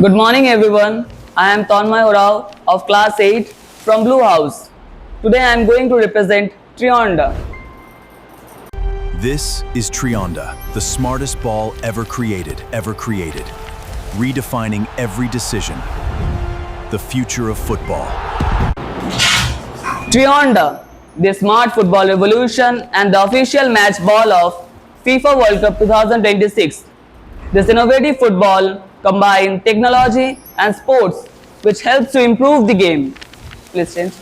Good morning everyone. I am Tanmay Orao of class 8 from Blue House. Today I am going to represent Trionda. This is Trionda, the smartest ball ever created. Redefining every decision. The future of football. Trionda, the smart football revolution and the official match ball of FIFA World Cup 2026. This innovative football combines technology and sports which helps to improve the game. Please change.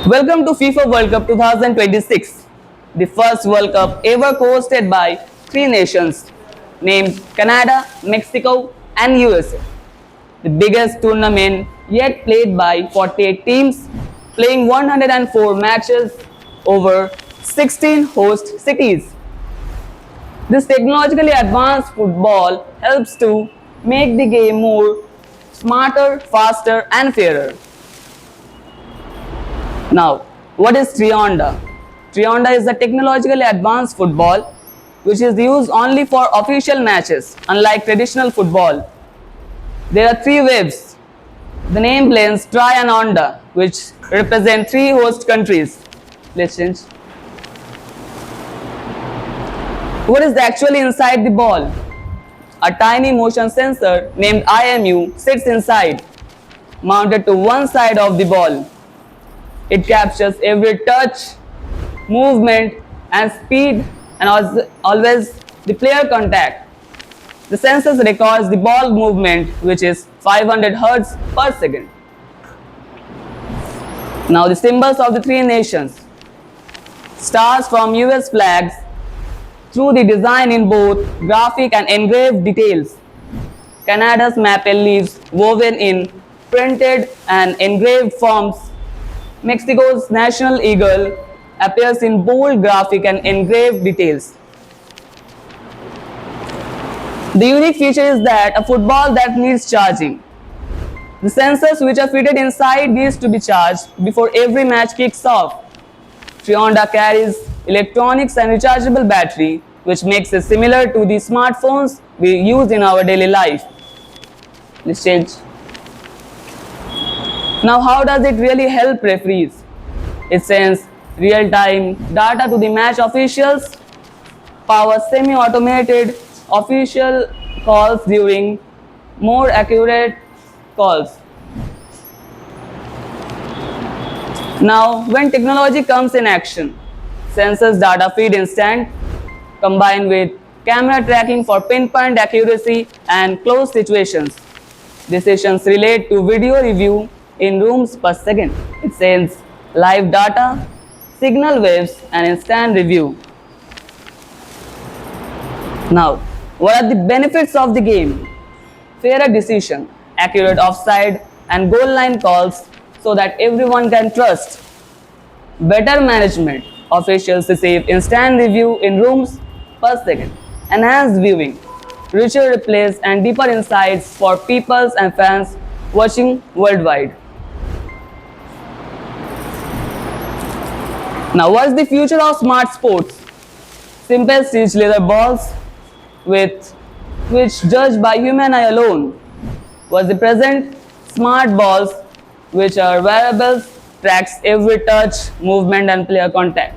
Welcome to FIFA World Cup 2026, the first World Cup ever hosted by three nations named Canada, Mexico and USA. The biggest tournament yet played by 48 teams, playing 104 matches over 16 host cities. This technologically advanced football helps to make the game more smarter, faster and fairer. Now, what is Trionda? Trionda is a technologically advanced football which is used only for official matches, unlike traditional football. There are three waves. The name blends Tri and Onda, which represent three host countries. Let's change. What is actually inside the ball? A tiny motion sensor named IMU sits inside, mounted to one side of the ball. It captures every touch, movement and speed and always the player contact. The sensor records the ball movement, which is 500 Hz per second. Now the symbols of the three nations. Stars from US flags through the design in both graphic and engraved details. Canada's maple leaves woven in printed and engraved forms. Mexico's national eagle appears in bold graphic and engraved details. The unique feature is that a football that needs charging. The sensors which are fitted inside needs to be charged before every match kicks off. Trionda carries electronics and rechargeable battery, which makes it similar to the smartphones we use in our daily life. Let's change. Now, how does it really help referees? It sends real-time data to the match officials, powers semi-automated official calls during more accurate calls. Now, when technology comes in action, sensors data feed instant, combined with camera tracking for pinpoint accuracy and close situations. Decisions relate to video review in rooms per second. It sends live data, signal waves and instant review. Now, what are the benefits of the game? Fairer decision, accurate offside and goal line calls so that everyone can trust. Better management, officials receive instant review in rooms per second. Enhanced viewing, richer replays and deeper insights for people and fans watching worldwide. Now, what's the future of smart sports? Simple stitch leather balls which judged by human eye alone. Was the present smart balls which are wearables, tracks every touch, movement and player contact.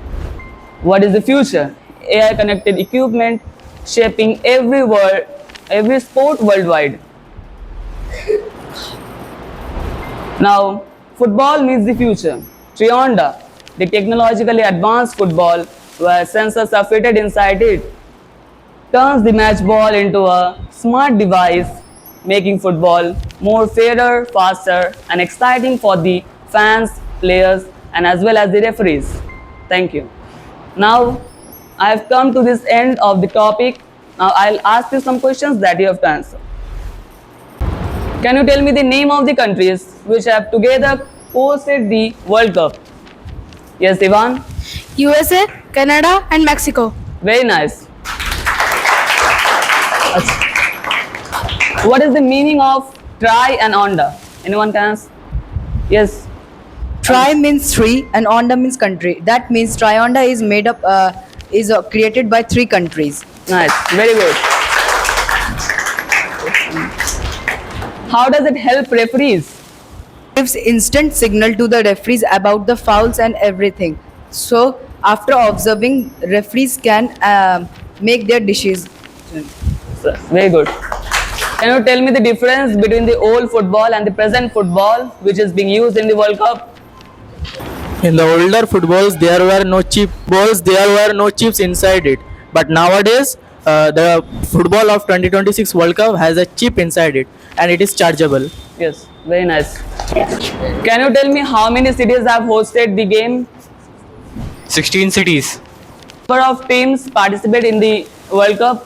What is the future? AI connected equipment shaping every sport worldwide. Now, football meets the future. Trionda, the technologically advanced football where sensors are fitted inside it, turns the match ball into a smart device, making football more fairer, faster and exciting for the fans, players and as well as the referees. Thank you. Now, I have come to this end of the topic. Now, I'll ask you some questions that you have to answer. Can you tell me the name of the countries which have together hosted the World Cup? Yes, Ivan? USA, Canada and Mexico. Very nice. What is the meaning of Tri and Onda? Anyone can answer? Yes. Tri means three and Onda means country. That means Trionda is made up, created by three countries. Nice. Very good. How does it help referees? Gives instant signal to the referees about the fouls and everything. So after observing, referees can make their decisions. Very good. Can you tell me the difference between the old football and the present football which is being used in the World Cup? In the older footballs, there were no chip balls, there were no chips inside it. But nowadays, the football of 2026 World Cup has a chip inside it, and it is chargeable. Yes, very nice. Can you tell me how many cities have hosted the game? 16 cities. Number of teams participate in the World Cup?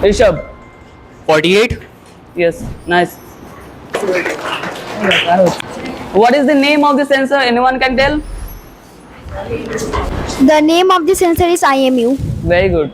Rishabh? 48. Yes, nice. What is the name of the sensor? Anyone can tell? The name of the sensor is IMU. Very good.